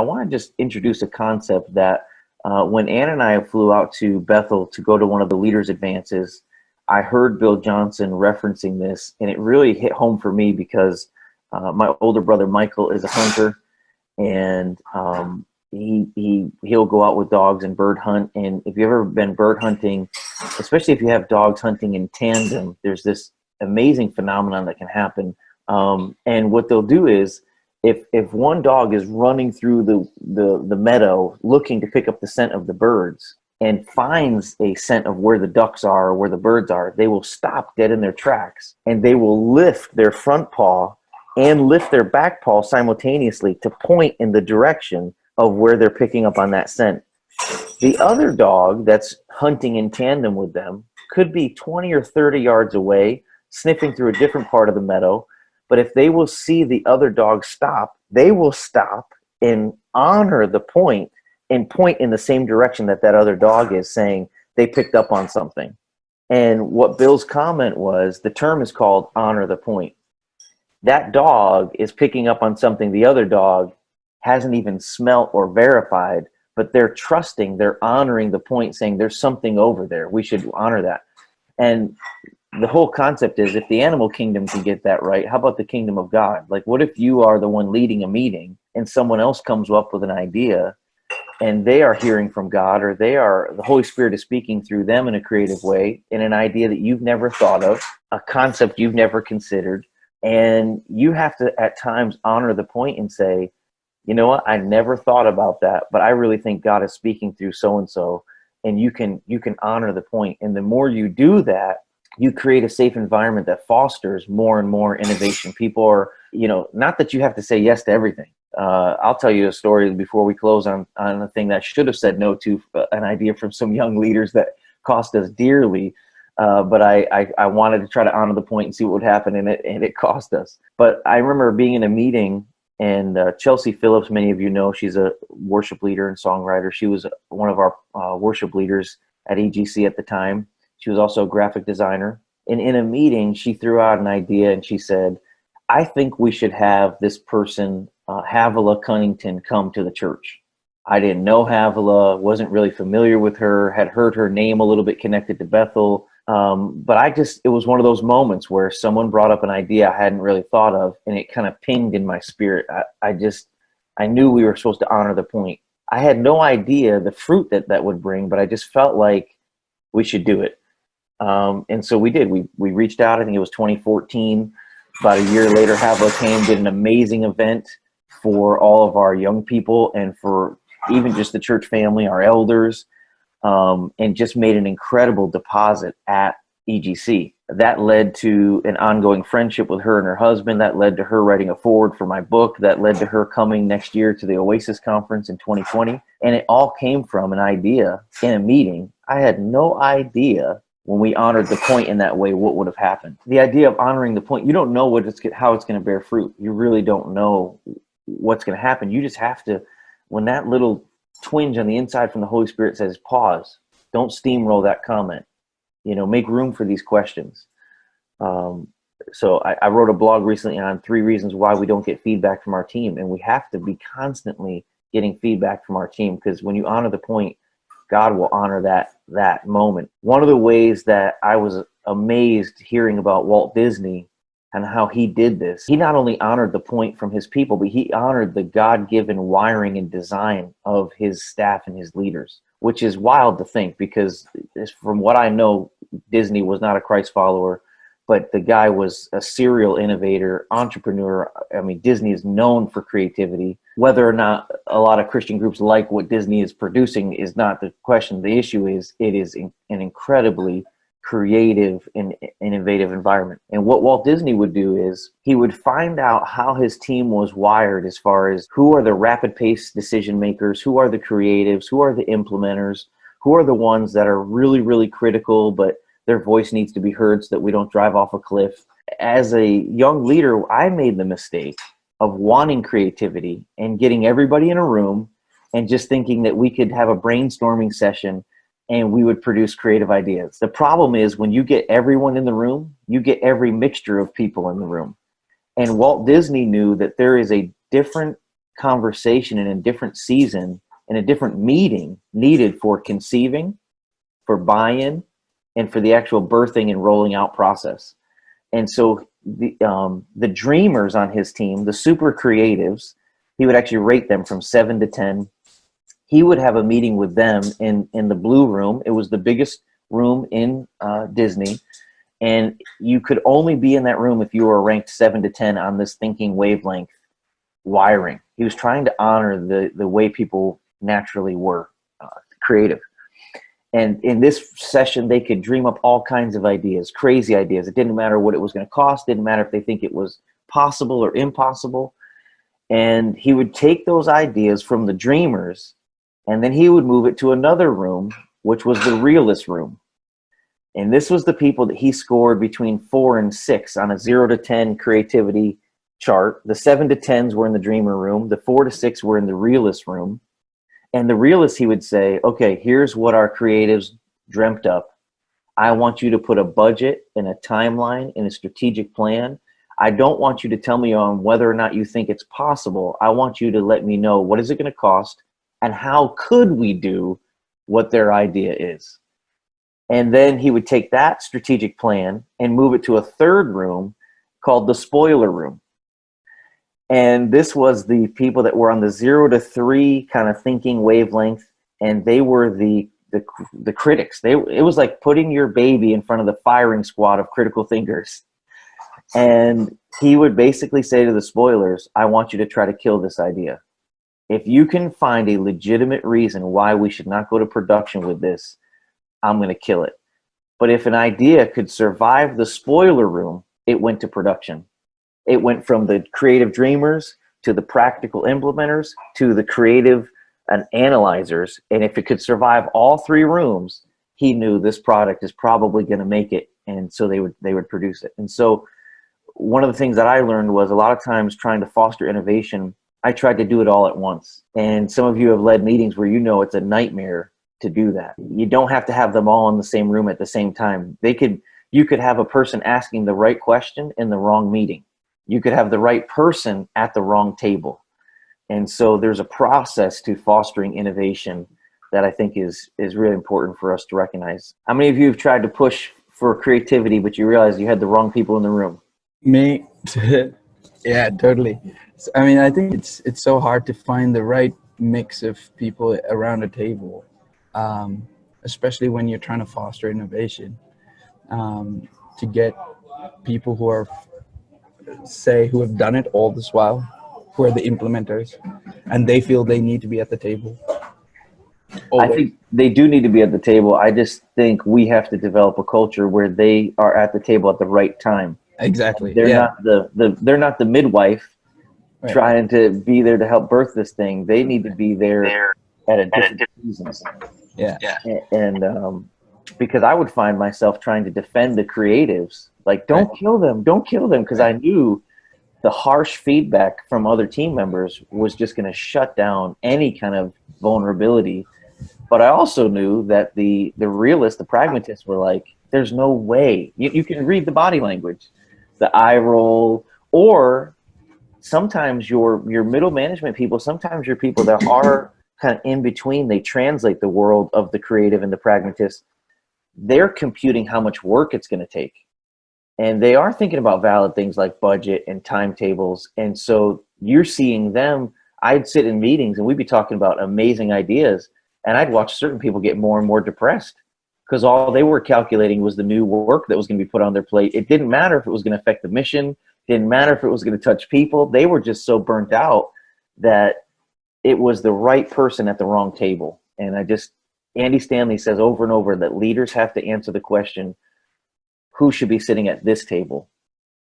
want to just introduce a concept that when Ann and I flew out to Bethel to go to one of the leaders' advances, I heard Bill Johnson referencing this, and it really hit home for me because my older brother Michael is a hunter, and he'll go out with dogs and bird hunt. And if you've ever been bird hunting, especially if you have dogs hunting in tandem, there's this amazing phenomenon that can happen. And what they'll do is, if one dog is running through the meadow looking to pick up the scent of the birds and finds a scent of where the ducks are or where the birds are, they will stop dead in their tracks, and they will lift their front paw and lift their back paw simultaneously to point in the direction of where they're picking up on that scent. The other dog that's hunting in tandem with them could be 20 or 30 yards away, sniffing through a different part of the meadow. But if they will see the other dog stop, they will stop and honor the point and point in the same direction that that other dog is, saying they picked up on something. And what Bill's comment was, the term is called honor the point. That dog is picking up on something the other dog hasn't even smelt or verified, but they're trusting, they're honoring the point, saying there's something over there. We should honor that. And the whole concept is, if the animal kingdom can get that right, how about the kingdom of God? Like, what if you are the one leading a meeting and someone else comes up with an idea and they are hearing from God, or the Holy Spirit is speaking through them in a creative way, in an idea that you've never thought of, a concept you've never considered, and you have to at times honor the point and say, you know what, I never thought about that, but I really think God is speaking through so-and-so, and you can honor the point. And the more you do that, you create a safe environment that fosters more and more innovation. People are, not that you have to say yes to everything. I'll tell you a story before we close on a thing that I should have said no to, an idea from some young leaders that cost us dearly. But I wanted to try to honor the point and see what would happen, and it cost us. But I remember being in a meeting, and Chelsea Phillips, many of you know, she's a worship leader and songwriter. She was one of our worship leaders at EGC at the time. She was also a graphic designer. And in a meeting, she threw out an idea, and she said, I think we should have this person, Havila Cunnington, come to the church. I didn't know Havila, wasn't really familiar with her, had heard her name a little bit connected to Bethel. But it was one of those moments where someone brought up an idea I hadn't really thought of, and it kind of pinged in my spirit. I knew we were supposed to honor the point. I had no idea the fruit that would bring, but I just felt like we should do it. And so we did. We reached out. I think it was 2014. About a year later, Havila came, did an amazing event for all of our young people and for even just the church family, our elders, and just made an incredible deposit at EGC. That led to an ongoing friendship with her and her husband. That led to her writing a foreword for my book. That led to her coming next year to the Oasis Conference in 2020. And it all came from an idea in a meeting. I had no idea when we honored the point in that way what would have happened. The idea of honoring the point, you don't know how it's going to bear fruit. You really don't know what's going to happen. You just have to, when that little twinge on the inside from the Holy Spirit says, pause, don't steamroll that comment, make room for these questions. So I wrote a blog recently on 3 reasons why we don't get feedback from our team. And we have to be constantly getting feedback from our team, because when you honor the point, God will honor that moment. One of the ways that I was amazed hearing about Walt Disney and how he did this, he not only honored the point from his people, but he honored the God-given wiring and design of his staff and his leaders, which is wild to think, because from what I know, Disney was not a Christ follower, but the guy was a serial innovator, entrepreneur. I mean, Disney is known for creativity. Whether or not a lot of Christian groups like what Disney is producing is not the question. The issue is it is an incredibly creative and innovative environment. And what Walt Disney would do is he would find out how his team was wired, as far as who are the rapid pace decision makers, who are the creatives, who are the implementers, who are the ones that are really, really critical, but their voice needs to be heard so that we don't drive off a cliff. As a young leader, I made the mistake of wanting creativity and getting everybody in a room and just thinking that we could have a brainstorming session and we would produce creative ideas. The problem is, when you get everyone in the room, you get every mixture of people in the room. And Walt Disney knew that there is a different conversation in a different season, in a different meeting needed for conceiving, for buy-in, and for the actual birthing and rolling out process. And so the dreamers on his team, the super creatives, he would actually rate them from 7 to 10. He would have a meeting with them in the blue room. It was the biggest room in Disney. And you could only be in that room if you were ranked 7 to 10 on this thinking wavelength wiring. He was trying to honor the way people naturally were creative. And in this session, they could dream up all kinds of ideas, crazy ideas. It didn't matter what it was going to cost. Didn't matter if they think it was possible or impossible. And he would take those ideas from the dreamers, and then he would move it to another room, which was the realist room. And this was the people that he scored between 4 and 6 on a 0 to 10 creativity chart. The 7 to 10s were in the dreamer room. The 4 to 6 were in the realist room. And the realist, he would say, okay, here's what our creatives dreamt up. I want you to put a budget and a timeline and a strategic plan. I don't want you to tell me on whether or not you think it's possible. I want you to let me know what is it going to cost and how could we do what their idea is. And then he would take that strategic plan and move it to a third room called the spoiler room. And this was the people that were on the 0 to 3 kind of thinking wavelength, and they were the critics. It was like putting your baby in front of the firing squad of critical thinkers. And he would basically say to the spoilers, I want you to try to kill this idea. If you can find a legitimate reason why we should not go to production with this, I'm going to kill it. But if an idea could survive the spoiler room, it went to production. It went from the creative dreamers to the practical implementers to the creative and analyzers. And if it could survive all 3 rooms, he knew this product is probably going to make it. And so they would produce it. And so one of the things that I learned was a lot of times trying to foster innovation, I tried to do it all at once. And some of you have led meetings where you know it's a nightmare to do that. You don't have to have them all in the same room at the same time. You could have a person asking the right question in the wrong meeting. You could have the right person at the wrong table. And so there's a process to fostering innovation that I think is really important for us to recognize. How many of you have tried to push for creativity, but you realize you had the wrong people in the room? Me. Yeah, totally. I mean, I think it's so hard to find the right mix of people around a table, especially when you're trying to foster innovation, to get people who are who have done it all this while, who are the implementers, and they feel they need to be at the table. I think they do need to be at the table. I just think we have to develop a culture where they are at the table at the right time. Exactly. They're not the midwife trying to be there to help birth this thing. They need to be there at a different season. Yeah. And because I would find myself trying to defend the creatives, like, don't kill them, because I knew the harsh feedback from other team members was just going to shut down any kind of vulnerability. But I also knew that the realists, the pragmatists were like, there's no way. You can read the body language, the eye roll, or sometimes your middle management people, sometimes your people that are kind of in between, they translate the world of the creative and the pragmatist. They're computing how much work it's going to take. And they are thinking about valid things like budget and timetables. And so you're seeing them. I'd sit in meetings and we'd be talking about amazing ideas. And I'd watch certain people get more and more depressed because all they were calculating was the new work that was going to be put on their plate. It didn't matter if it was going to affect the mission. Didn't matter if it was going to touch people. They were just so burnt out that it was the right person at the wrong table. And Andy Stanley says over and over that leaders have to answer the question, who should be sitting at this table?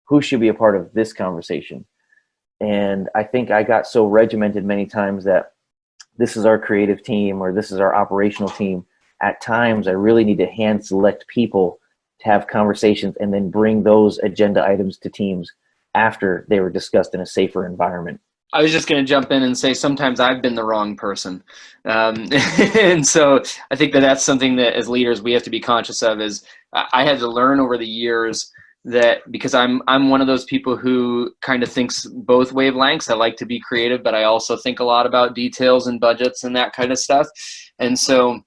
Who should be a part of this conversation? And I think I got so regimented many times that this is our creative team or this is our operational team. At times, I really need to hand select people to have conversations and then bring those agenda items to teams after they were discussed in a safer environment. I was just going to jump in and say sometimes I've been the wrong person. And so I think that's something that as leaders we have to be conscious of is I had to learn over the years that because I'm one of those people who kind of thinks both wavelengths. I like to be creative, but I also think a lot about details and budgets and that kind of stuff. And so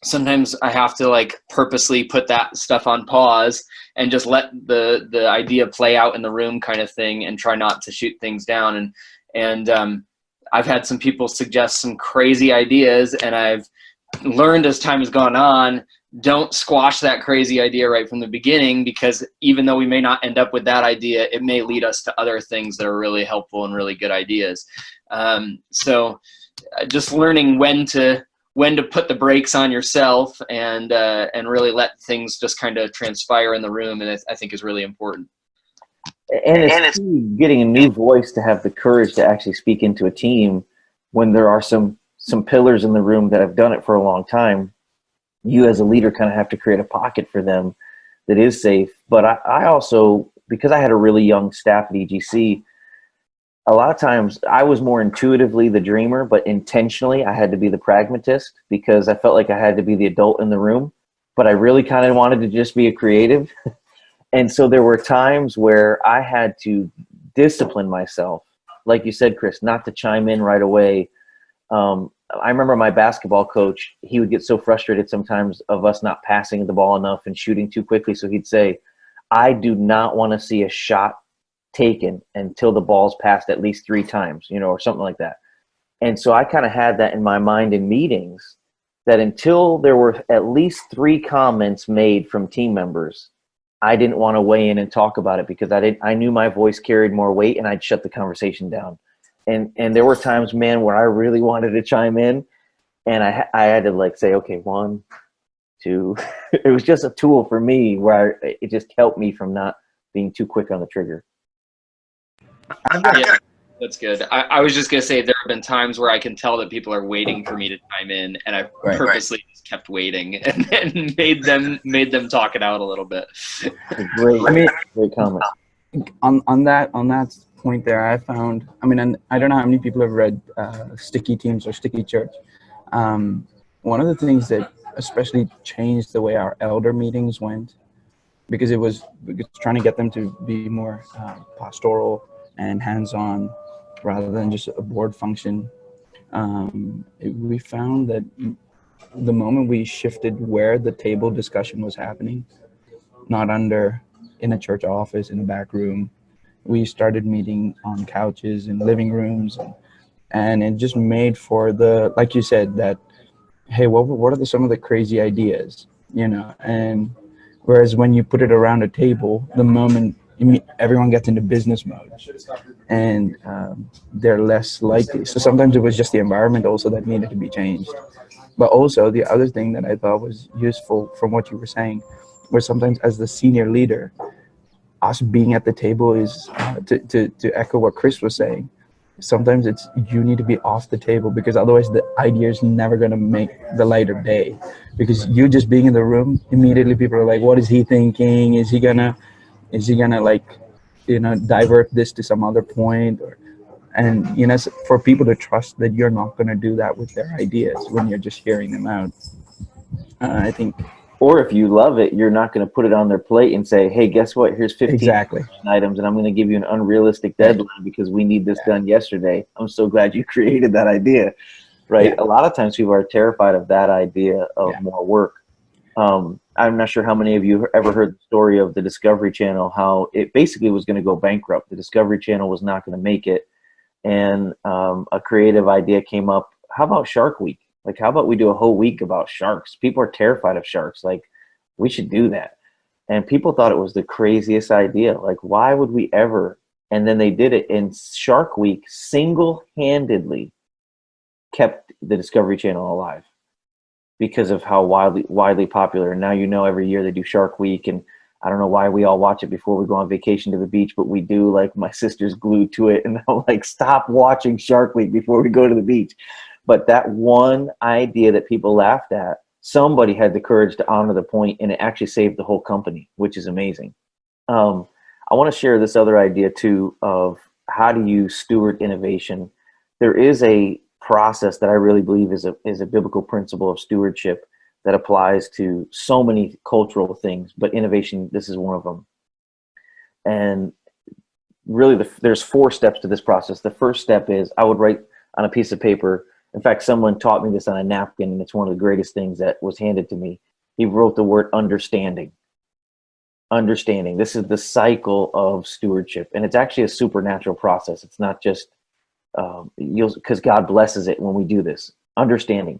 sometimes I have to like purposely put that stuff on pause and just let the idea play out in the room kind of thing, and try not to shoot things down. And I've had some people suggest some crazy ideas, and I've learned as time has gone on, don't squash that crazy idea right from the beginning, because even though we may not end up with that idea, it may lead us to other things that are really helpful and really good ideas. So just learning when to put the brakes on yourself and really let things just kind of transpire in the room, and I think is really important. And it's getting a new voice to have the courage to actually speak into a team when there are some pillars in the room that have done it for a long time. You as a leader kind of have to create a pocket for them that is safe. But I also, because I had a really young staff at EGC, a lot of times I was more intuitively the dreamer, but intentionally I had to be the pragmatist, because I felt like I had to be the adult in the room, but I really kind of wanted to just be a creative. And so there were times where I had to discipline myself, like you said, Chris, not to chime in right away. I remember my basketball coach, he would get so frustrated sometimes of us not passing the ball enough and shooting too quickly. So he'd say, I do not want to see a shot taken until the ball's passed at least 3 times, or something like that. And so I kind of had that in my mind in meetings, that until there were at least 3 comments made from team members, I didn't want to weigh in and talk about it, because I knew my voice carried more weight, and I'd shut the conversation down. And there were times, man, where I really wanted to chime in, and I had to like say, okay, 1, 2. It was just a tool for me where it just helped me from not being too quick on the trigger. Yeah, that's good. I was just going to say, there have been times where I can tell that people are waiting for me to chime in, and I purposely just kept waiting and then made them talk it out a little bit. Great comment. On that point there, I found, and I don't know how many people have read Sticky Teams or Sticky Church. One of the things that especially changed the way our elder meetings went, because it was trying to get them to be more pastoral and hands-on rather than just a board function. We found that the moment we shifted where the table discussion was happening, not in a church office, in a back room, we started meeting on couches in living rooms, and it just made for the, like you said, that, hey, what are some of the crazy ideas, and whereas when you put it around a table, the moment everyone gets into business mode, and they're less likely. So sometimes it was just the environment also that needed to be changed. But also the other thing that I thought was useful from what you were saying was sometimes as the senior leader, us being at the table is to echo what Chris was saying. Sometimes it's you need to be off the table, because otherwise the idea is never going to make the light of day, because you just being in the room, immediately people are like, what is he thinking? Is he gonna like, divert this to some other point? And for people to trust that you're not going to do that with their ideas when you're just hearing them out, I think. Or if you love it, you're not going to put it on their plate and say, hey, guess what? Here's 15 items, and I'm going to give you an unrealistic deadline because we need this done yesterday. I'm so glad you created that idea, right? Yeah. A lot of times people are terrified of that idea of more work. I'm not sure how many of you ever heard the story of the Discovery Channel, how it basically was going to go bankrupt. The Discovery Channel was not going to make it. And a creative idea came up. How about Shark Week? Like, how about we do a whole week about sharks? People are terrified of sharks. Like, we should do that. And people thought it was the craziest idea. Like, why would we ever? And then they did it. And Shark Week single-handedly kept the Discovery Channel alive because of how widely popular. And now, every year they do Shark Week. And I don't know why we all watch it before we go on vacation to the beach, but we do. Like, my sister's glued to it. And I'm like, stop watching Shark Week before we go to the beach. But that one idea that people laughed at, somebody had the courage to honor the point, and it actually saved the whole company, which is amazing. I want to share this other idea too of how do you steward innovation. There is a process that I really believe is a biblical principle of stewardship that applies to so many cultural things, but innovation, this is one of them. And really, there's 4 steps to this process. The first step is I would write on a piece of paper. In fact, someone taught me this on a napkin, and it's one of the greatest things that was handed to me. He wrote the word understanding. Understanding. This is the cycle of stewardship, and it's actually a supernatural process. It's not just because God blesses it when we do this. Understanding.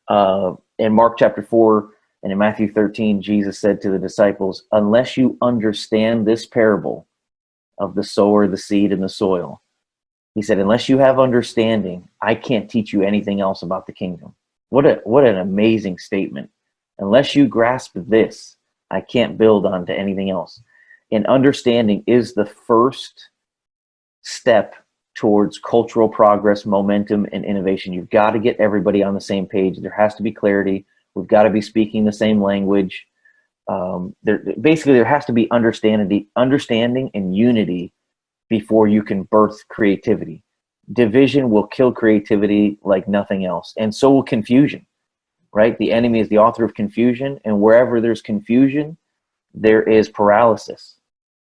In Mark chapter 4 and in Matthew 13, Jesus said to the disciples, unless you understand this parable of the sower, the seed, and the soil, he said, unless you have understanding, I can't teach you anything else about the kingdom. What an amazing statement. Unless you grasp this, I can't build onto anything else. And understanding is the first step towards cultural progress, momentum, and innovation. You've got to get everybody on the same page. There has to be clarity. We've got to be speaking the same language. There has to be understanding and unity before you can birth creativity. Division will kill creativity like nothing else, and so will confusion. Right? The enemy is the author of confusion, and wherever there's confusion, there is paralysis.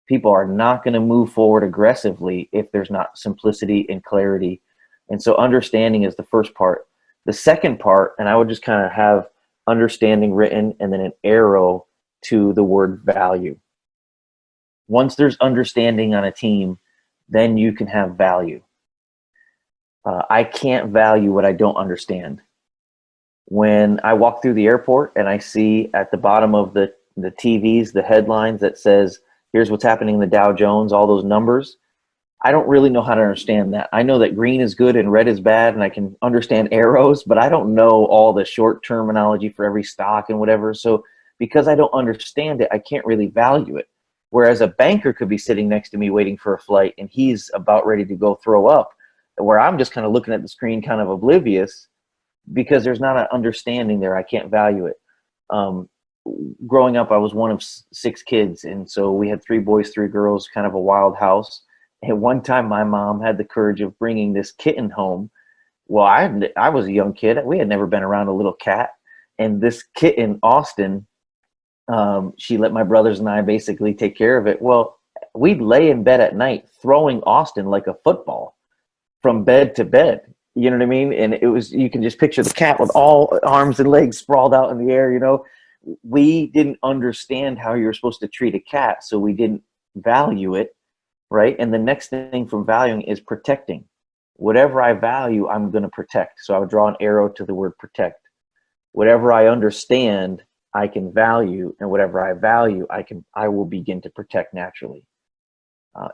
People are not going to move forward aggressively if there's not simplicity and clarity. And so understanding is the first part. The second part, and I would just kind of have understanding written and then an arrow to the word value. Once there's understanding on a team, then you can have value. I can't value what I don't understand. When I walk through the airport and I see at the bottom of the TVs, the headlines that says, here's what's happening in the Dow Jones, all those numbers, I don't really know how to understand that. I know that green is good and red is bad, and I can understand arrows, but I don't know all the short terminology for every stock and whatever. So because I don't understand it, I can't really value it. Whereas a banker could be sitting next to me waiting for a flight, and he's about ready to go throw up, where I'm just kind of looking at the screen kind of oblivious, because there's not an understanding there. I can't value it. Growing up, I was one of 6 kids, and so we had 3 boys, 3 girls, kind of a wild house. And one time my mom had the courage of bringing this kitten home. Well, I was a young kid. We had never been around a little cat. And this kitten, Austin, she let my brothers and I basically take care of it. Well, we'd lay in bed at night throwing Austin like a football from bed to bed. You know what I mean? And it was, you can just picture the cat with all arms and legs sprawled out in the air, you know. We didn't understand how you were supposed to treat a cat, so we didn't value it, right? And the next thing from valuing is protecting. Whatever I value, I'm going to protect. So I would draw an arrow to the word protect. Whatever I understand, I can value, and whatever I value, I will begin to protect naturally.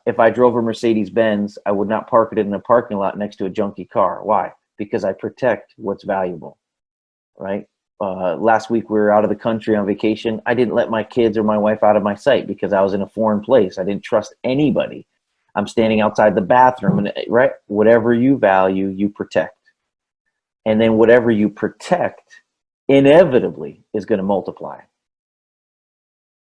If I drove a Mercedes-Benz, I would not park it in a parking lot next to a junky car. Why? Because I protect what's valuable, right? Last week we were out of the country on vacation. I didn't let my kids or my wife out of my sight because I was in a foreign place. I didn't trust anybody. I'm standing outside the bathroom, and right, whatever you value, you protect. And then whatever you protect inevitably is going to multiply.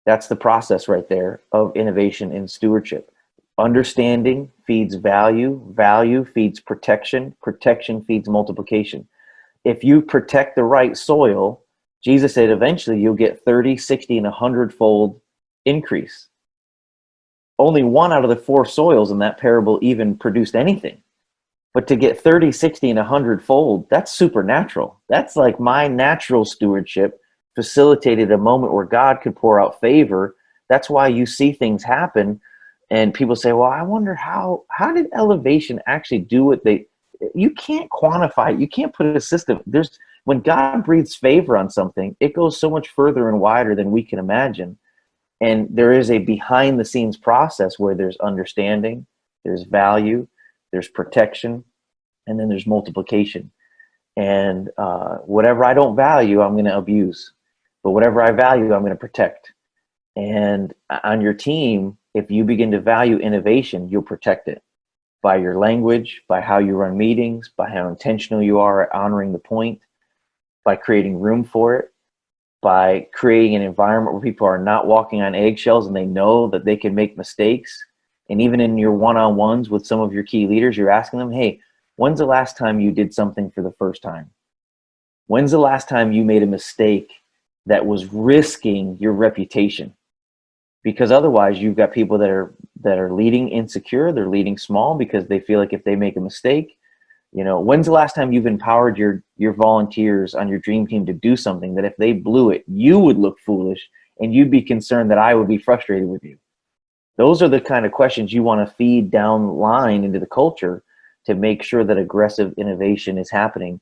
That's the process right there of innovation and stewardship. Understanding feeds value, value feeds protection, protection feeds multiplication. If you protect the right soil, Jesus said eventually you'll get 30, 60, and 100-fold increase. Only 1 out of the 4 soils in that parable even produced anything. But to get 30, 60, and 100-fold, that's supernatural. That's like my natural stewardship facilitated a moment where God could pour out favor. That's why you see things happen. And people say, well, I wonder how did elevation actually do what they, you can't quantify it. You can't put a system. When God breathes favor on something, it goes so much further and wider than we can imagine. And there is a behind the scenes process where there's understanding, there's value, there's protection, and then there's multiplication. And whatever I don't value, I'm going to abuse. But whatever I value, I'm going to protect. And on your team, if you begin to value innovation, you'll protect it by your language, by how you run meetings, by how intentional you are at honoring the point, by creating room for it, by creating an environment where people are not walking on eggshells and they know that they can make mistakes. And even in your one-on-ones with some of your key leaders, you're asking them, hey, when's the last time you did something for the first time? When's the last time you made a mistake that was risking your reputation? because otherwise you've got people that are leading insecure, they're leading small because they feel like if they make a mistake, you know, when's the last time you've empowered your volunteers on your dream team to do something that if they blew it, you would look foolish and you'd be concerned that I would be frustrated with you? Those are the kind of questions you want to feed down the line into the culture to make sure that aggressive innovation is happening.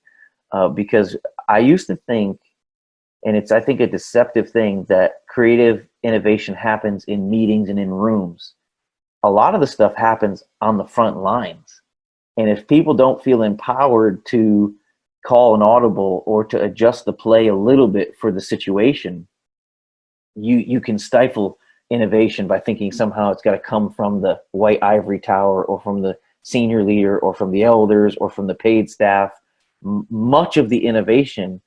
Because I used to think, and it's, I think, a deceptive thing, that creative innovation happens in meetings and in rooms. A lot of the stuff happens on the front lines. And if people don't feel empowered to call an audible or to adjust the play a little bit for the situation, you can stifle innovation by thinking somehow it's got to come from the white ivory tower or from the senior leader or from the elders or from the paid staff. Much of the innovation,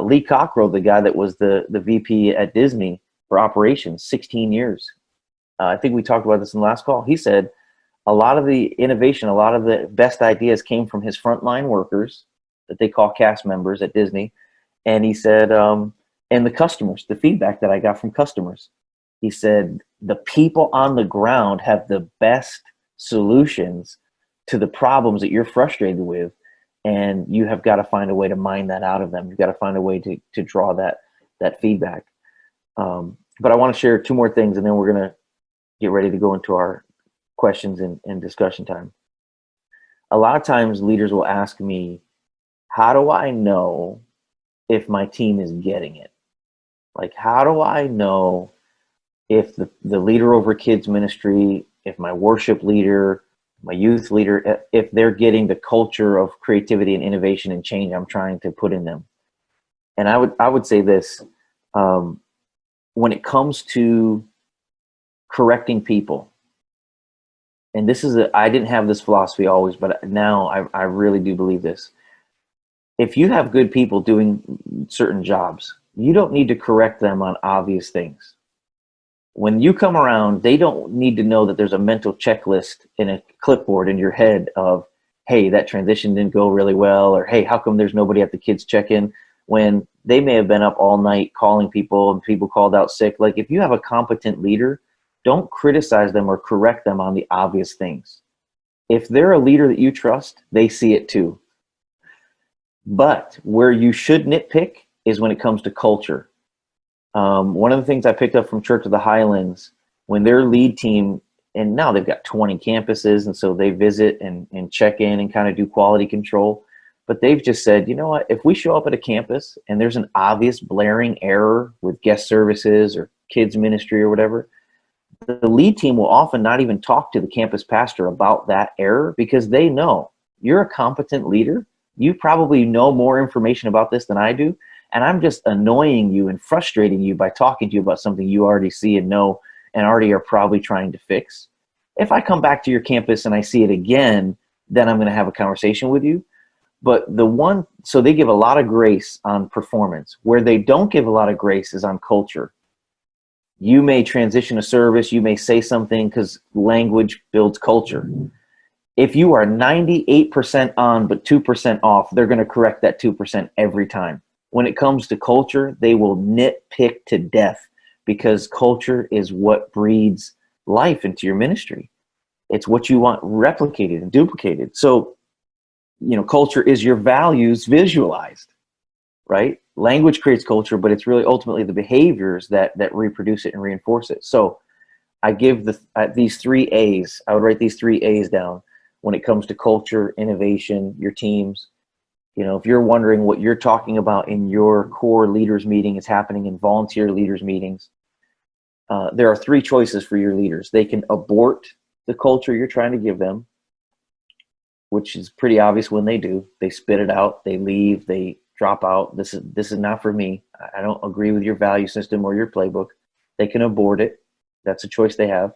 Lee Cockrell, the guy that was the VP at Disney for operations, 16 years. I think we talked about this in the last call. He said a lot of the innovation, a lot of the best ideas came from his frontline workers that they call cast members at Disney. And he said, and the customers, the feedback that I got from customers. He said, the people on the ground have the best solutions to the problems that you're frustrated with. And you have got to find a way to mine that out of them. You've got to find a way to draw that feedback. But I want to share two more things, and then we're going to get ready to go into our questions and discussion time. A lot of times leaders will ask me, how do I know if my team is getting it? Like, how do I know if the leader over kids ministry, if my worship leader, my youth leader, if they're getting the culture of creativity and innovation and change I'm trying to put in them? And I would say this, when it comes to correcting people, and this is I didn't have this philosophy always, but now I really do believe this. If you have good people doing certain jobs, you don't need to correct them on obvious things. When you come around, they don't need to know that there's a mental checklist in a clipboard in your head of, hey, that transition didn't go really well, or hey, how come there's nobody at the kids check-in, when they may have been up all night calling people and people called out sick. Like, if you have a competent leader, don't criticize them or correct them on the obvious things. If they're a leader that you trust, they see it too. But where you should nitpick is when it comes to culture. One of the things I picked up from Church of the Highlands, when their lead team, and now they've got 20 campuses, and so they visit and check in and kind of do quality control. But they've just said, you know what, if we show up at a campus and there's an obvious blaring error with guest services or kids ministry or whatever, the lead team will often not even talk to the campus pastor about that error, because they know you're a competent leader. You probably know more information about this than I do. And I'm just annoying you and frustrating you by talking to you about something you already see and know and already are probably trying to fix. If I come back to your campus and I see it again, then I'm going to have a conversation with you. But so they give a lot of grace on performance. Where they don't give a lot of grace is on culture. You may transition a service, you may say something, because language builds culture. If you are 98% on but 2% off, they're going to correct that 2% every time. When it comes to culture, they will nitpick to death, because culture is what breeds life into your ministry. It's what you want replicated and duplicated. So, culture is your values visualized, right? Language creates culture, but it's really ultimately the behaviors that reproduce it and reinforce it. So I give these 3 A's. I would write these 3 A's down when it comes to culture, innovation, your teams. If you're wondering what you're talking about in your core leaders meeting is happening in volunteer leaders meetings, there are 3 choices for your leaders. They can abort the culture you're trying to give them, which is pretty obvious when they do. They spit it out, they leave, they drop out. This is not for me. I don't agree with your value system or your playbook. They can abort it. That's a choice they have.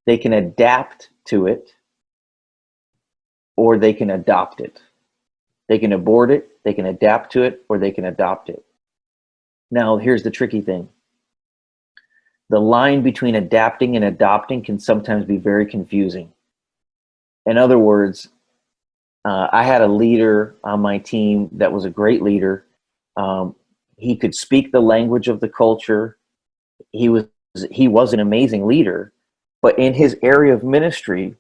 They can adapt to it, or they can adopt it. They can abort it, they can adapt to it, or they can adopt it. Now, here's the tricky thing. The line between adapting and adopting can sometimes be very confusing. In other words, I had a leader on my team that was a great leader. He could speak the language of the culture. He was he was an amazing leader, but in his area of ministry,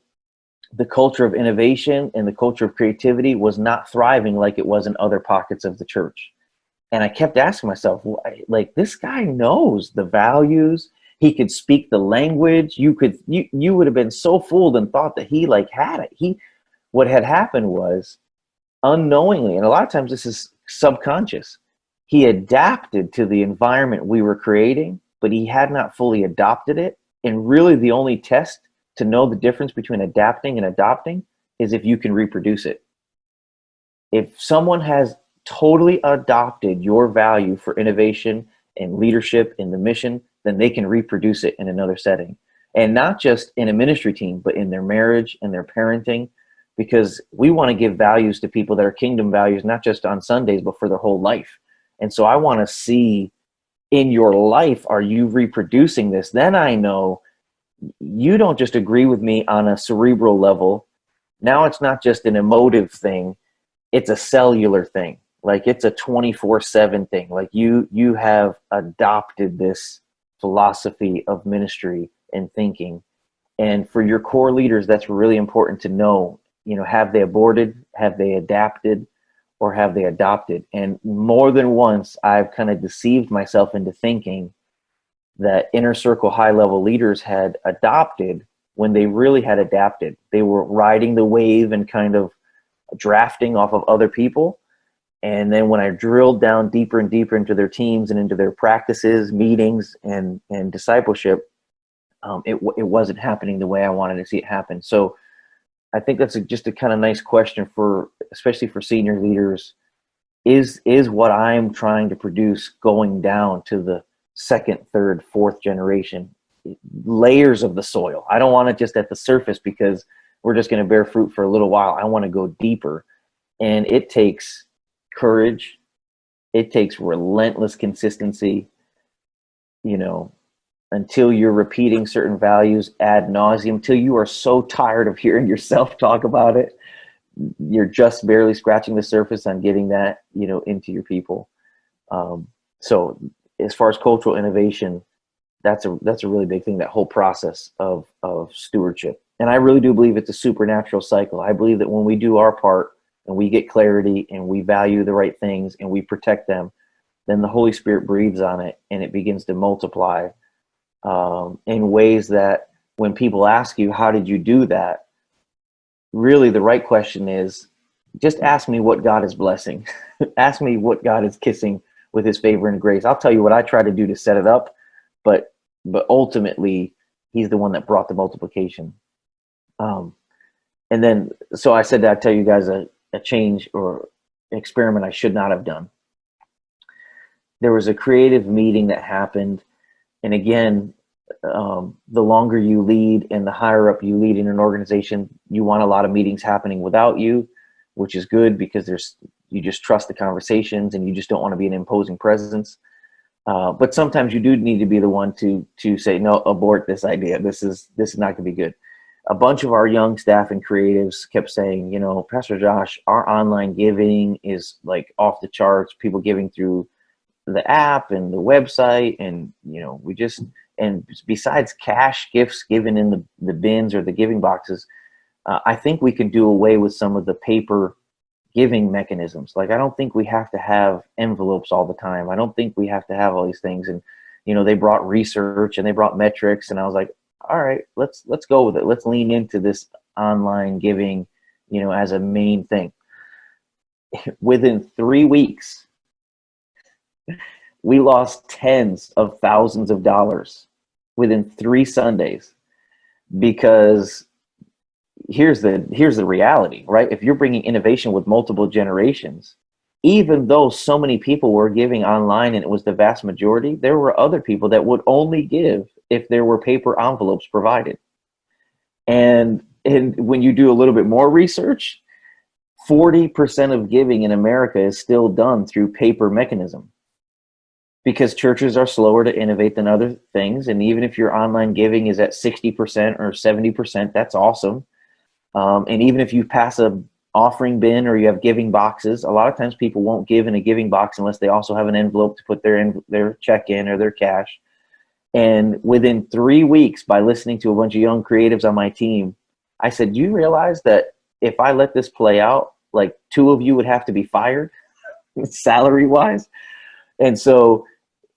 the culture of innovation and the culture of creativity was not thriving like it was in other pockets of the church. And I kept asking myself, like, this guy knows the values. He could speak the language. You would have been so fooled and thought that he like had it. What had happened was, unknowingly, and a lot of times this is subconscious, he adapted to the environment we were creating, but he had not fully adopted it. And really the only test to know the difference between adapting and adopting is if you can reproduce it. If someone has totally adopted your value for innovation and leadership in the mission, then they can reproduce it in another setting. And not just in a ministry team, but in their marriage and their parenting, because we want to give values to people that are kingdom values, not just on Sundays, but for their whole life. And so I want to see in your life, are you reproducing this? Then I know you don't just agree with me on a cerebral level. Now it's not just an emotive thing. It's a cellular thing. Like it's a 24/7 thing. Like you have adopted this philosophy of ministry and thinking. And for your core leaders, that's really important to know. Have they aborted? Have they adapted? Or have they adopted? And more than once, I've kind of deceived myself into thinking that inner circle high level leaders had adopted when they really had adapted. They were riding the wave and kind of drafting off of other people. And then when I drilled down deeper and deeper into their teams and into their practices, meetings, and discipleship, it wasn't happening the way I wanted to see it happen. So I think that's just a kind of nice question especially for senior leaders. Is what I'm trying to produce going down to the second, third, fourth generation, layers of the soil? I don't want it just at the surface because we're just going to bear fruit for a little while. I want to go deeper. And it takes courage. It takes relentless consistency, until you're repeating certain values ad nauseum, till you are so tired of hearing yourself talk about it. You're just barely scratching the surface on getting that, into your people. So as far as cultural innovation, that's a really big thing, that whole process of stewardship. And I really do believe it's a supernatural cycle. I believe that when we do our part and we get clarity and we value the right things and we protect them, then the Holy Spirit breathes on it and it begins to multiply in ways that when people ask you, how did you do that? Really the right question is, just ask me what God is blessing. Ask me what God is kissing with his favor and grace. I'll tell you what I try to do to set it up, but ultimately he's the one that brought the multiplication. And then, so I said that I'd tell you guys a change or experiment I should not have done. There was a creative meeting that happened. And again, the longer you lead and the higher up you lead in an organization, you want a lot of meetings happening without you, which is good because you just trust the conversations and you just don't want to be an imposing presence. But sometimes you do need to be the one to say, no, abort this idea. This is not going to be good. A bunch of our young staff and creatives kept saying, Pastor Josh, our online giving is like off the charts. People giving through the app and the website, and and besides cash gifts given in the bins or the giving boxes, I think we could do away with some of the paper giving mechanisms. Like, I don't think we have to have envelopes all the time. I don't think we have to have all these things. And they brought research and they brought metrics, and I was like, all right, let's go with it. Let's lean into this online giving, as a main thing. Within 3 weeks, we lost tens of thousands of dollars within 3 Sundays, because here's the reality, right? If you're bringing innovation with multiple generations, even though so many people were giving online and it was the vast majority, there were other people that would only give if there were paper envelopes provided. And when you do a little bit more research, 40% of giving in America is still done through paper mechanism, because churches are slower to innovate than other things. And even if your online giving is at 60% or 70%, that's awesome. And even if you pass a offering bin or you have giving boxes, a lot of times people won't give in a giving box unless they also have an envelope to put their check in or their cash. And within 3 weeks, by listening to a bunch of young creatives on my team, I said, do you realize that if I let this play out, like 2 of you would have to be fired salary wise? And so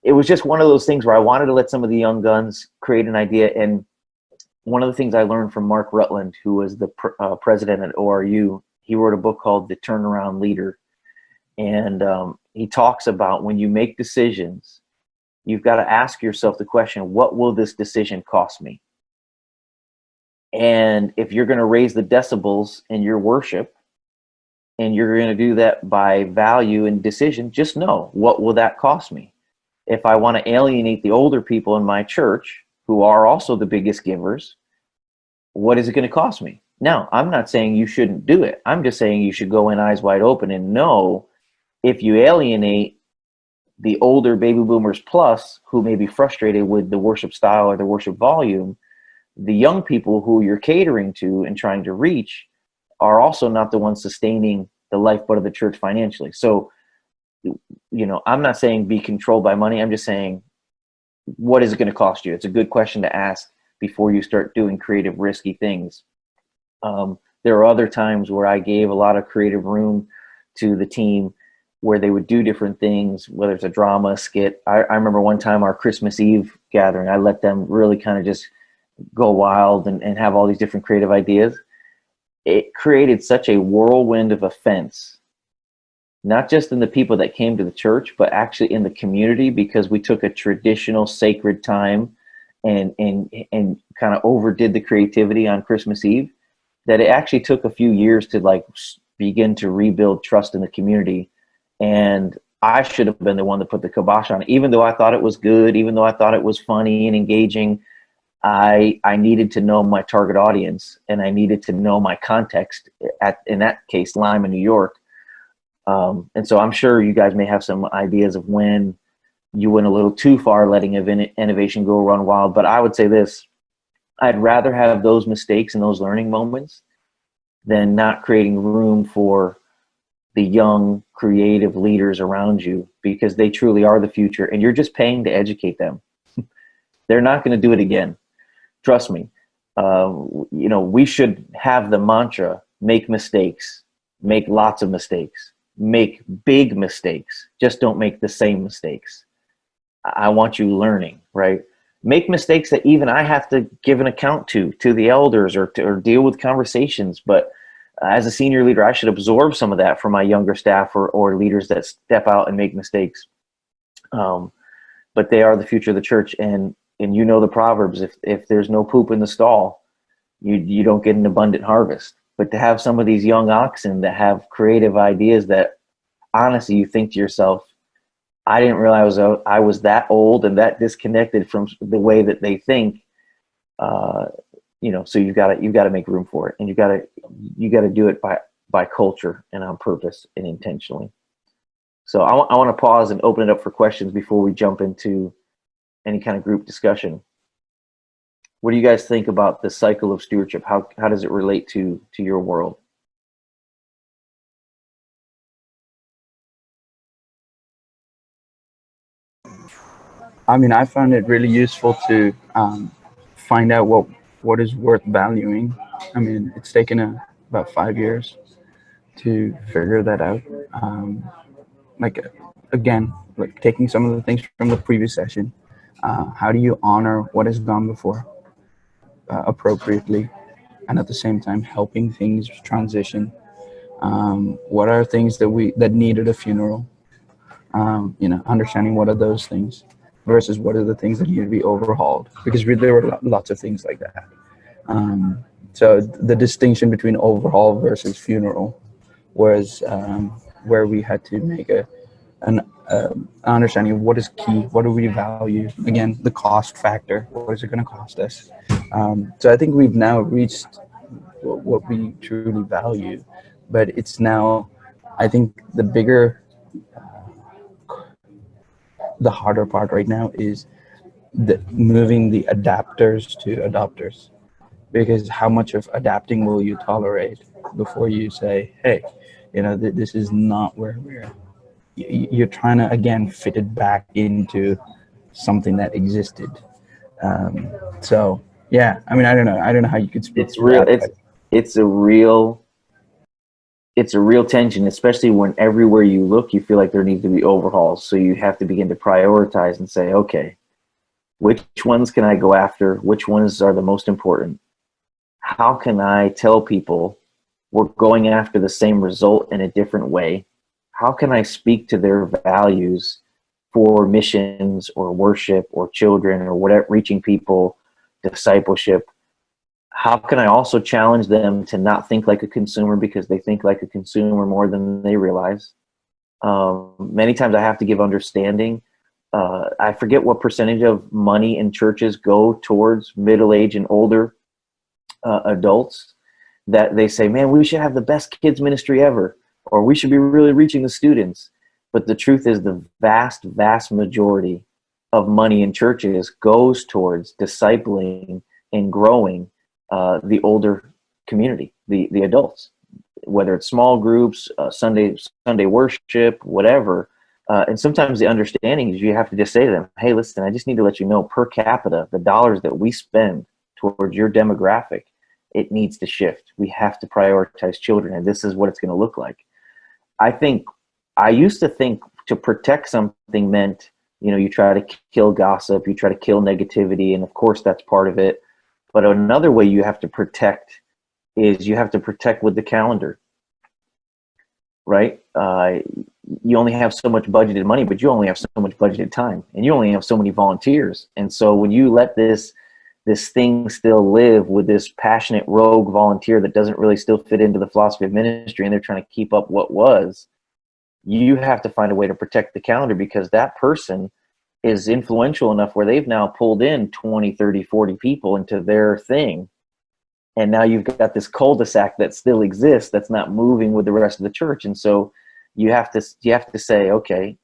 it was just one of those things where I wanted to let some of the young guns create an idea. And one of the things I learned from Mark Rutland, who was the president at ORU, he wrote a book called The Turnaround Leader. And he talks about when you make decisions, you've got to ask yourself the question, what will this decision cost me? And if you're going to raise the decibels in your worship, and you're going to do that by value and decision, just know, what will that cost me? If I want to alienate the older people in my church, who are also the biggest givers, what is it going to cost me? Now, I'm not saying you shouldn't do it. I'm just saying you should go in eyes wide open and know, if you alienate the older baby boomers plus, who may be frustrated with the worship style or the worship volume, the young people who you're catering to and trying to reach are also not the ones sustaining the lifeblood of the church financially. So, I'm not saying be controlled by money. I'm just saying, what is it going to cost you? It's a good question to ask before you start doing creative, risky things. There are other times where I gave a lot of creative room to the team, where they would do different things, whether it's a drama, a skit. I remember one time our Christmas Eve gathering, I let them really kind of just go wild and have all these different creative ideas. It created such a whirlwind of offense, not just in the people that came to the church, but actually in the community, because we took a traditional sacred time and kind of overdid the creativity on Christmas Eve, that it actually took a few years to begin to rebuild trust in the community. And I should have been the one that put the kibosh on it. Even though I thought it was good, even though I thought it was funny and engaging, I needed to know my target audience, and I needed to know my context, in that case, Lima, New York. And so I'm sure you guys may have some ideas of when you went a little too far letting innovation go run wild. But I would say this, I'd rather have those mistakes and those learning moments than not creating room for the young creative leaders around you, because they truly are the future, and you're just paying to educate them. They're not going to do it again. Trust me. We should have the mantra, make mistakes, make lots of mistakes, make big mistakes, just don't make the same mistakes. I want you learning, right? Make mistakes that even I have to give an account to the elders, or deal with conversations. But as a senior leader, I should absorb some of that from my younger staff or leaders that step out and make mistakes. But they are the future of the church. And the Proverbs, if there's no poop in the stall, you don't get an abundant harvest. But to have some of these young oxen that have creative ideas that honestly you think to yourself, I didn't realize I was that old and that disconnected from the way that they think. So you've got to make room for it, and you got to do it by culture and on purpose and intentionally. So I want to pause and open it up for questions before we jump into any kind of group discussion. What do you guys think about the cycle of stewardship? How does it relate to your world? I mean, I found it really useful to find out what is worth valuing. I mean, it's taken about 5 years to figure that out. Taking some of the things from the previous session, how do you honor what has gone before appropriately, and at the same time helping things transition? What are things that needed a funeral? Understanding what are those things versus what are the things that need to be overhauled, because there were lots of things like that. So the distinction between overhaul versus funeral was where we had to make an understanding of what is key, what do we value, again, the cost factor, what is it going to cost us. So I think we've now reached what we truly value, but it's now, I think the harder part right now is moving the adapters to adopters, because how much of adapting will you tolerate before you say, hey, this is not where you're trying to, again, fit it back into something that existed. So yeah, I mean, I don't know how you could speak It's to real. that, but It's a real tension, especially when everywhere you look, you feel like there needs to be overhauls. So you have to begin to prioritize and say, okay, which ones can I go after? Which ones are the most important? How can I tell people we're going after the same result in a different way? How can I speak to their values for missions or worship or children or whatever, reaching people, discipleship? How can I also challenge them to not think like a consumer because they think like a consumer more than they realize? Many times I have to give understanding. I forget what percentage of money in churches go towards middle-aged and older adults, that they say, man, we should have the best kids ministry ever, or we should be really reaching the students. But the truth is the vast, vast majority of money in churches goes towards discipling and growing the older community, the adults, whether it's small groups, Sunday worship, whatever. And sometimes the understanding is you have to just say to them, hey, listen, I just need to let you know per capita, the dollars that we spend towards your demographic, it needs to shift. We have to prioritize children, and this is what it's going to look like. I used to think to protect something meant, you try to kill gossip, you try to kill negativity, and of course that's part of it. But another way you have to protect is you have to protect with the calendar, right? You only have so much budgeted money, but you only have so much budgeted time, and you only have so many volunteers. And so when you let this thing still live with this passionate rogue volunteer that doesn't really still fit into the philosophy of ministry, and they're trying to keep up what was, you have to find a way to protect the calendar, because that person is influential enough where they've now pulled in 20, 30, 40 people into their thing. And now you've got this cul-de-sac that still exists that's not moving with the rest of the church. And so you have to say, okay,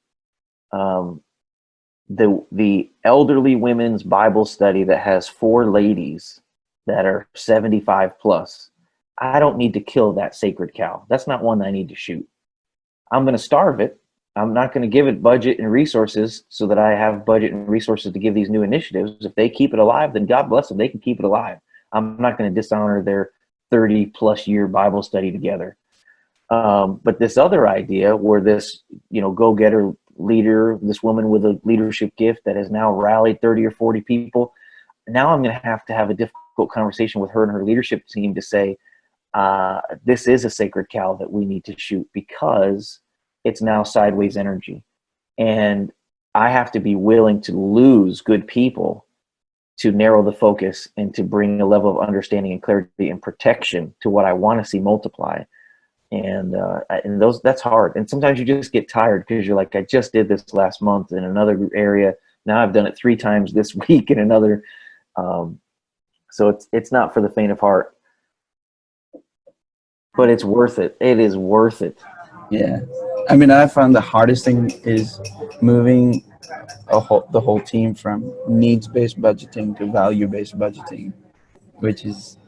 the elderly women's Bible study that has 4 ladies that are 75 plus, I don't need to kill that sacred cow. That's not one that I need to shoot. I'm going to starve it. I'm not going to give it budget and resources so that I have budget and resources to give these new initiatives. If they keep it alive, then God bless them. They can keep it alive. I'm not going to dishonor their 30 plus year Bible study together. But this other idea where this, go-getter leader, this woman with a leadership gift that has now rallied 30 or 40 people, now I'm going to have a difficult conversation with her and her leadership team to say, this is a sacred cow that we need to shoot, because it's now sideways energy. And I have to be willing to lose good people to narrow the focus and to bring a level of understanding and clarity and protection to what I want to see multiply. And that's hard. And sometimes you just get tired because you're like, I just did this last month in another area. Now I've done it 3 times this week in another. So it's not for the faint of heart, but it's worth it. It is worth it. yeah, I mean, I found the hardest thing is moving the whole team from needs-based budgeting to value-based budgeting, which is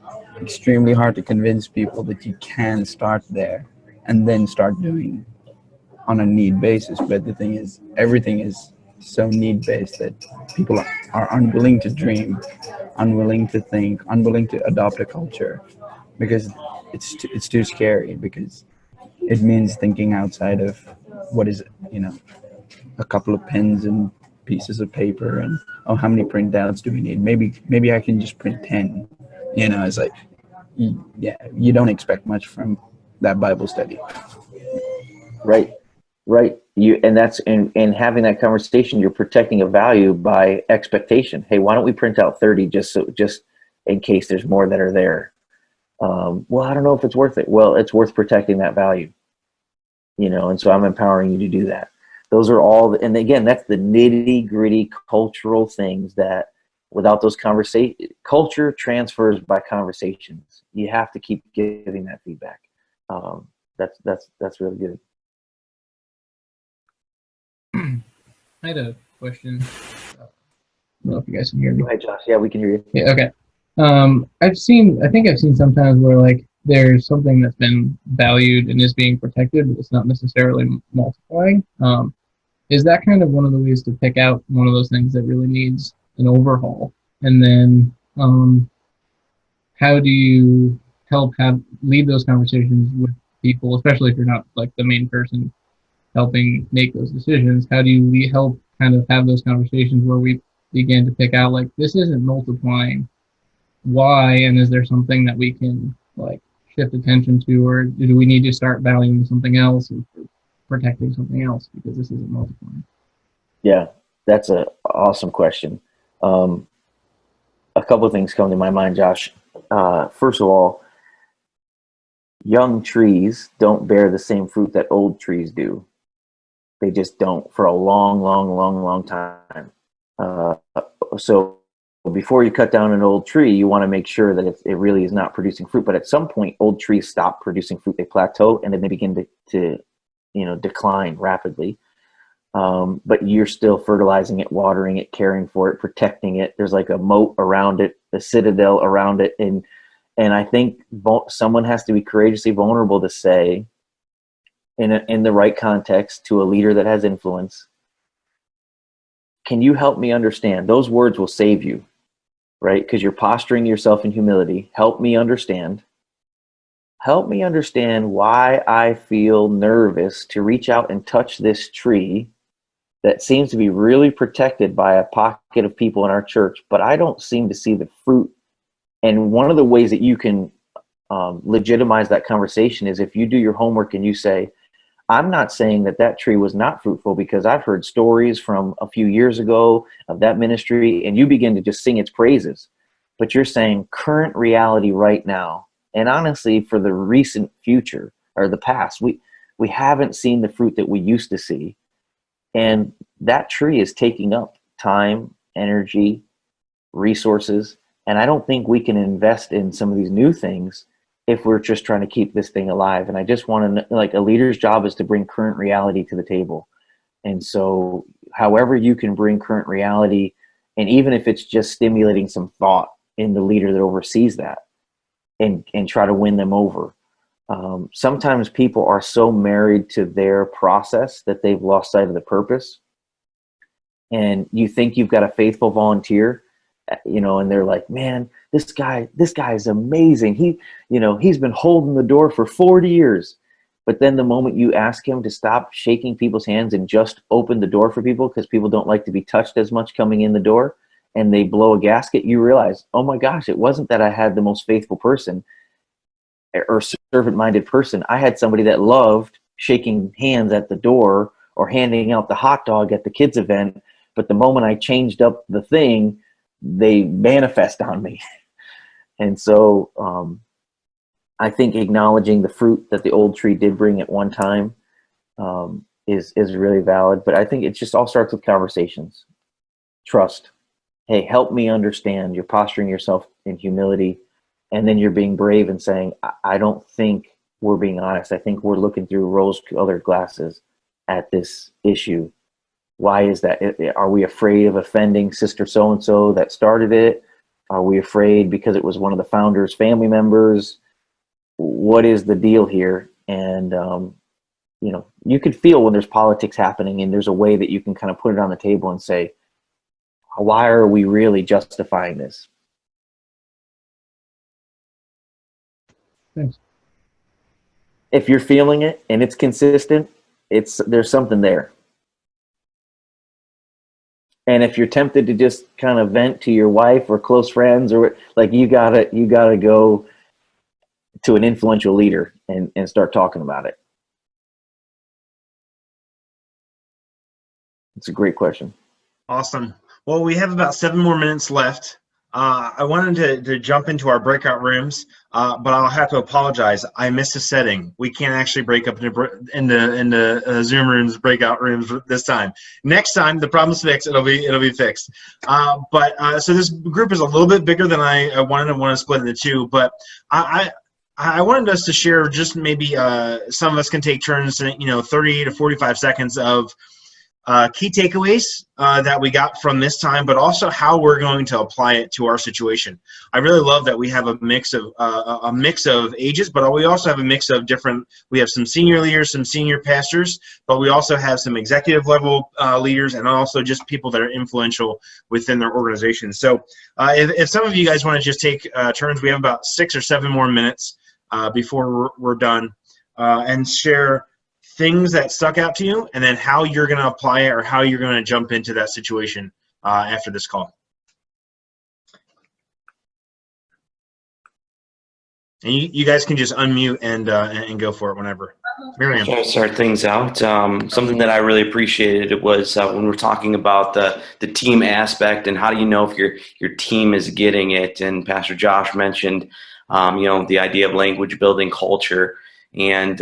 extremely hard to convince people that you can start there and then start doing on a need basis. But the thing is, everything is so need-based that people are unwilling to dream, unwilling to think, unwilling to adopt a culture, because it's too scary, because it means thinking outside of what is, a couple of pens and pieces of paper, and how many printouts do we need? Maybe I can just print 10. It's like, you don't expect much from that Bible study. Right. And that's in having that conversation, you're protecting a value by expectation. Hey, why don't we print out 30 just in case there's more that are there? Well, I don't know if it's worth it. Well, it's worth protecting that value, and so I'm empowering you to do that. Those are all, and again, that's the nitty gritty cultural things that without those conversations, culture transfers by conversations. You have to keep giving that feedback. That's really good. I had a question. I don't know if you guys can hear me. Go ahead, Josh. Yeah, we can hear you. Yeah, okay. I think I've seen sometimes where like there's something that's been valued and is being protected, but it's not necessarily multiplying. Is that kind of one of the ways to pick out one of those things that really needs an overhaul? And then how do you help lead those conversations with people, especially if you're not like the main person helping make those decisions? How do you help kind of have those conversations where we begin to pick out like this isn't multiplying, why, and is there something that we can like shift attention to, or do we need to start valuing something else or protecting something else because this isn't multiplying? Yeah, that's an awesome question. A couple of things come to my mind, Josh. First of all, young trees don't bear the same fruit that old trees do. They just don't for a long, long, long, long time. So before you cut down an old tree, you want to make sure that it really is not producing fruit. But at some point, old trees stop producing fruit. They plateau, and then they begin to decline rapidly. But you're still fertilizing it, watering it, caring for it, protecting it. There's like a moat around it, a citadel around it. And I think someone has to be courageously vulnerable to say, in the right context, to a leader that has influence, can you help me understand? Those words will save you, right? Because you're posturing yourself in humility. Help me understand. Help me understand why I feel nervous to reach out and touch this tree that seems to be really protected by a pocket of people in our church, but I don't seem to see the fruit. And one of the ways that you can legitimize that conversation is if you do your homework and you say, I'm not saying that that tree was not fruitful, because I've heard stories from a few years ago of that ministry, and you begin to just sing its praises. But you're saying current reality right now, and honestly for the recent future or the past, we haven't seen the fruit that we used to see. And that tree is taking up time, energy, resources. And I don't think we can invest in some of these new things if we're just trying to keep this thing alive. And I just want to, like, a leader's job is to bring current reality to the table. And so however you can bring current reality, and even if it's just stimulating some thought in the leader that oversees that, and try to win them over. Sometimes people are so married to their process that they've lost sight of the purpose. And you think you've got a faithful volunteer, and they're like, man, this guy is amazing. He's been holding the door for 40 years. But then the moment you ask him to stop shaking people's hands and just open the door for people, because people don't like to be touched as much coming in the door, and they blow a gasket, you realize, oh my gosh, it wasn't that I had the most faithful person or servant-minded person. I had somebody that loved shaking hands at the door or handing out the hot dog at the kids event. But the moment I changed up the thing, they manifest on me. And so I think acknowledging the fruit that the old tree did bring at one time is really valid. But I think it just all starts with conversations. Trust. Hey, help me understand. You're posturing yourself in humility. And then you're being brave and saying, I don't think we're being honest. I think we're looking through rose-colored glasses at this issue. Why is that? Are we afraid of offending Sister So-and-so that started it? Are we afraid because it was one of the founders' family members? What is the deal here? And, you could feel when there's politics happening, and there's a way that you can kind of put it on the table and say, why are we really justifying this? Thanks. If you're feeling it and it's consistent, there's something there. And if you're tempted to just kind of vent to your wife or close friends, or like, you gotta go to an influential leader and start talking about it. It's a great question. Awesome. Well, we have about 7 more minutes left. I wanted to jump into our breakout rooms, but I'll have to apologize. I missed a setting. We can't actually break up into Zoom rooms, breakout rooms this time. Next time, the problem's fixed. It'll be fixed. So this group is a little bit bigger than I wanted to split into two. But I wanted us to share, just maybe some of us can take turns, 30 to 45 seconds of key takeaways that we got from this time, but also how we're going to apply it to our situation. I really love that we have a mix of ages, but we also have a mix of different. We have some senior leaders, some senior pastors, but we also have some executive level leaders, and also just people that are influential within their organization. So, if some of you guys want to just take turns, we have about 6 or 7 more minutes before we're done, and share things that stuck out to you, and then how you're going to apply it or how you're going to jump into that situation after this call. And you guys can just unmute and go for it whenever. Miriam. Trying to start things out. Something that I really appreciated was when we're talking about the team aspect and how do you know if your team is getting it. And Pastor Josh mentioned, the idea of language building culture. And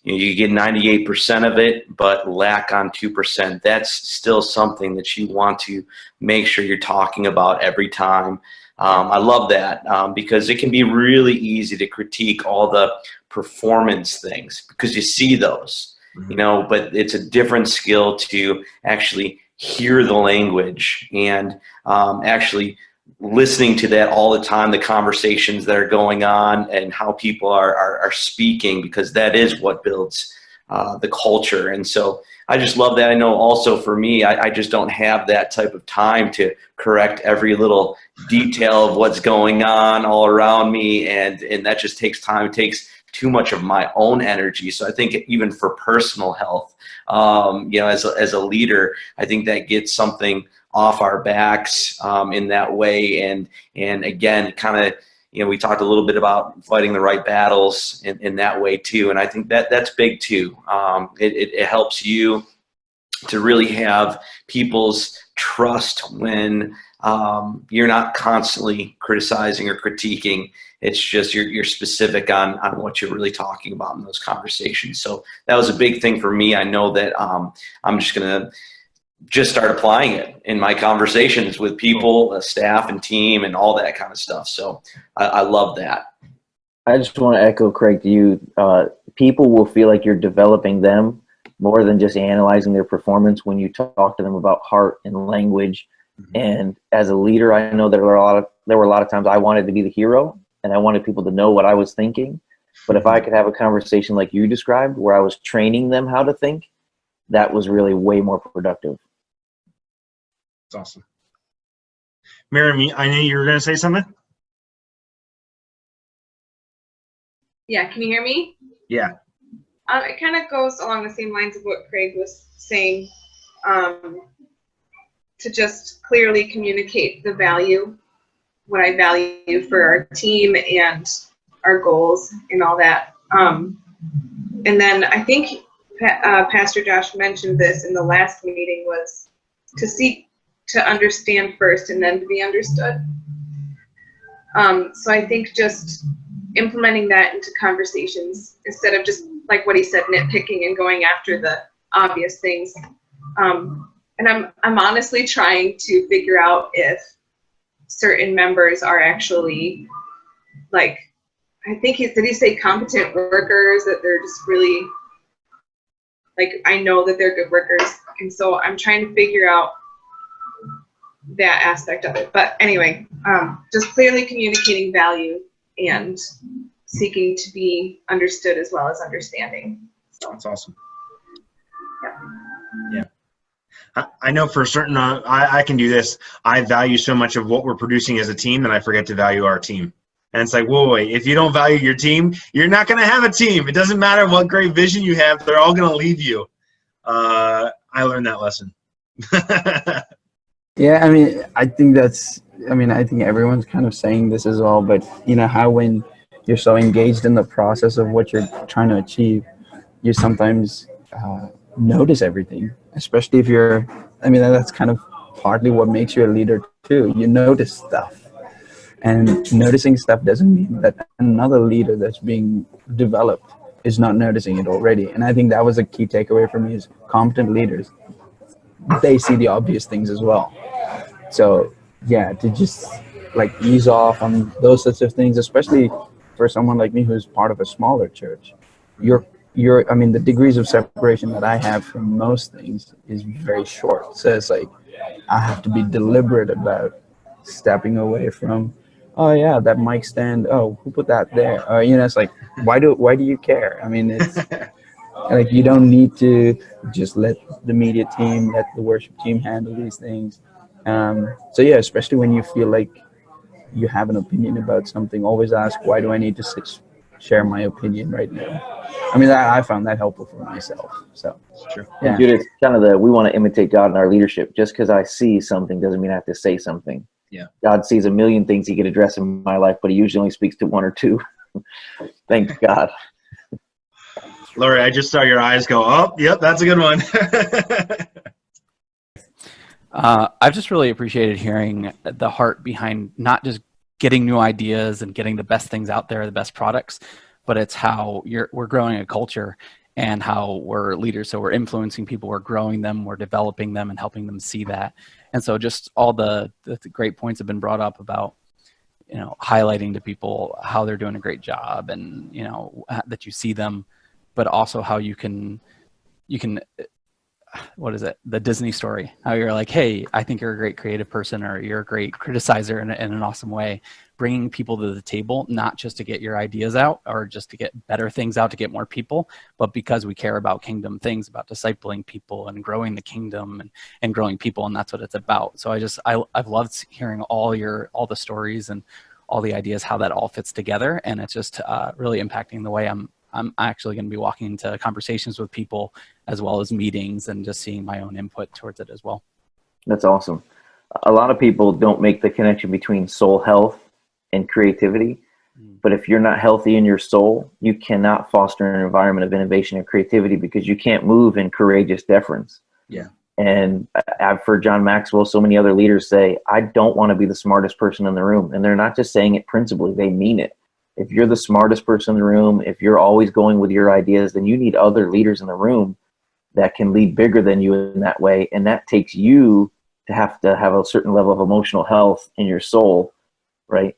you get 98% of it, but lack on 2%. That's still something that you want to make sure you're talking about every time. I love that because it can be really easy to critique all the performance things because you see those, but it's a different skill to actually hear the language and actually listening to that all the time, the conversations that are going on and how people are speaking, because that is what builds the culture. And so I just love that. I know also for me, I just don't have that type of time to correct every little detail of what's going on all around me. And that just takes time. It takes too much of my own energy. So I think even for personal health, as a leader, I think that gets something off our backs in that way. And again, kind of, we talked a little bit about fighting the right battles in that way too. And I think that's big too. It helps you to really have people's trust when you're not constantly criticizing or critiquing. It's just you're specific on what you're really talking about in those conversations. So that was a big thing for me. I know that I'm just going to just start applying it in my conversations with people, staff and team and all that kind of stuff. So I love that. I just want to echo, Craig, to you. People will feel like you're developing them more than just analyzing their performance when you talk to them about heart and language. Mm-hmm. And as a leader, I know there were a lot of times I wanted to be the hero and I wanted people to know what I was thinking. But if I could have a conversation like you described, where I was training them how to think, that was really way more productive. That's awesome. Miriam, I knew you were going to say something. Yeah, can you hear me? Yeah. It kind of goes along the same lines of what Craig was saying, to just clearly communicate the value, what I value for our team and our goals and all that. And then I think Pastor Josh mentioned this in the last meeting, was to seek to understand first and then to be understood. So I think just implementing that into conversations instead of just like what he said, nitpicking and going after the obvious things. And I'm honestly trying to figure out if certain members are actually like, I think did he say competent workers, that they're just really like, I know that they're good workers. And so I'm trying to figure out that aspect of it. But anyway, just clearly communicating value and seeking to be understood as well as understanding. So that's awesome. Yeah. I know for certain I can do this. I value so much of what we're producing as a team that I forget to value our team. And it's like, whoa, wait, if you don't value your team, you're not going to have a team. It doesn't matter what great vision you have. They're all going to leave you. I learned that lesson. Yeah, I think everyone's kind of saying this as well, but how when you're so engaged in the process of what you're trying to achieve, you sometimes notice everything, especially if that's kind of partly what makes you a leader too. You notice stuff. And noticing stuff doesn't mean that another leader that's being developed is not noticing it already. And I think that was a key takeaway for me, is competent leaders, they see the obvious things as well. So yeah, to just like ease off on those sorts of things, especially for someone like me who's part of a smaller church, you're the degrees of separation that I have from most things is very short. So it's like I have to be deliberate about stepping away from, oh yeah, that mic stand. Oh, who put that there? It's like, why do you care? I mean, it's like you don't need to just let the media team, let the worship team handle these things. So yeah, especially when you feel like you have an opinion about something, always ask, why do I need to share my opinion right now? I mean, I found that helpful for myself. So It's true. yeah. Dude, it's kind of we want to imitate God in our leadership. Just because I see something doesn't mean I have to say something. Yeah. God sees a million things he could address in my life, but he usually only speaks to one or two. Thank God. Lori, I just saw your eyes go, oh, yep, that's a good one. I've just really appreciated hearing the heart behind not just getting new ideas and getting the best things out there, the best products, but it's how we're growing a culture and how we're leaders. So we're influencing people, we're growing them, we're developing them and helping them see that. And so just all the great points have been brought up about, highlighting to people how they're doing a great job and, that you see them, but also how you can, what is it? The Disney story, how you're like, hey, I think you're a great creative person, or you're a great criticizer in an awesome way, bringing people to the table, not just to get your ideas out or just to get better things out to get more people, but because we care about kingdom things, about discipling people and growing the kingdom and growing people. And that's what it's about. So I've loved hearing all the stories and all the ideas, how that all fits together. And it's just really impacting the way I'm actually going to be walking into conversations with people as well as meetings and just seeing my own input towards it as well. That's awesome. A lot of people don't make the connection between soul health and creativity. But if you're not healthy in your soul, you cannot foster an environment of innovation and creativity because you can't move in courageous deference. Yeah. And I've heard John Maxwell, so many other leaders say, I don't want to be the smartest person in the room. And they're not just saying it principally, they mean it. If you're the smartest person in the room, if you're always going with your ideas, then you need other leaders in the room that can lead bigger than you in that way. And that takes you to have a certain level of emotional health in your soul, right?